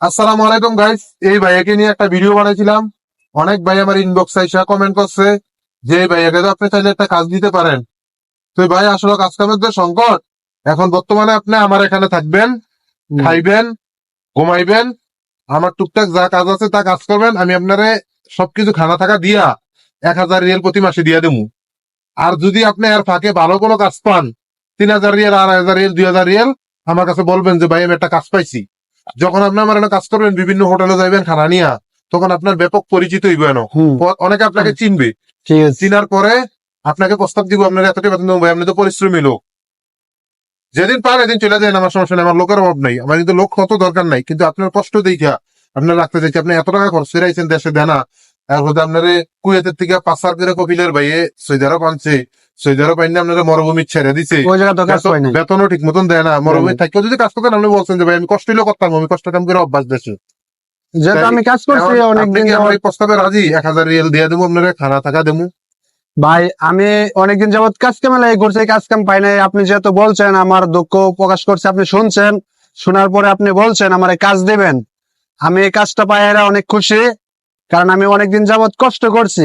আসসালামু আলাইকুম গাইস। এই ভাইয়াকে নিয়ে একটা ভিডিও বানাইছিলাম। অনেক ভাই আমার ইনবক্স আইসা কমেন্ট করছে যে এই ভাইয়াকে তো আপনি চাইলে একটা কাজ দিতে পারেন। তো এই ভাই আসলে কাজ কামের যে সংকট, এখন বর্তমানে আপনি আমার এখানে থাকবেন, খাইবেন, ঘুমাইবেন, আমার টুকটাক যা কাজ আছে তা কাজ করবেন। আমি আপনারে সবকিছু খানা থাকা দিয়া 1,000 রিয়াল প্রতি মাসে দিয়া দেবো। আর যদি আপনি এর ফাঁকে ভালো কোনো কাজ পান, 3,000 রিয়াল, 2,500 রিয়াল, 2,000 রিয়াল আমার কাছে বলবেন যে ভাই আমি একটা কাজ পাইছি। যখন আপনি আমার একটা কাজ করবেন, বিভিন্ন হোটেলে যাইবেন খানা নিয়া, তখন আপনার ব্যাপক পরিচিত হইব। অনেকে আপনাকে চিনবে। ঠিক আছে। চিনার পরে আপনাকে প্রস্তাব দিব, আপনার এতটাই বেতন দেবো ভাই, আপনি তো পরিশ্রমী লোক, যেদিন পান এদিন চলে যায়, আমার সমস্যা নেই, আমার লোকের অভাব নাই, আমার কিন্তু লোক কত দরকার নাই, কিন্তু আপনার কষ্ট দেখা আপনার রাখতে চাইছি। আপনি এত টাকা খরচ করে আইছেন দেশে দেনা, এরপর আপনার কুয়েতের থেকে পাঁচার করে কপিলের ভাইয়ে সৌদি আরব আনছে, সৌদি আরব আইনে আপনার মরুভূমি ছেড়ে দিছে, ওই জায়গা তো কাজ পাই নাই। বেতনও ঠিক মতন দেয় না। মরুভূমি থাকলেও যদি কাজ করতেন, আপনি বলছেন যে ভাই আমি কষ্ট হইলেও করতাম, আমি কষ্ট কাম করে অভ্যাস দেশে। যেহেতু আমি কাজ করছি এখন আপনি অনেকদিন কি আমার যাবত। এই প্রস্তাবে রাজি? 1,000 রিয়াল দিয়ে দেবো, আপনার খানা থাকা দেবো। ভাই আমি অনেকদিন যাবত কাজ কামে লাগে করছি, কাজ কাম পাই নাই। আপনি যেহেতু বলছেন, আমার দুঃখ প্রকাশ করছে, আপনি শুনছেন, শোনার পরে আপনি বলছেন আমার কাজ দিবেন, আমি এই কাজটা পাই অনেক খুশি, কারণ আমি অনেকদিন যাবত কষ্ট করছি।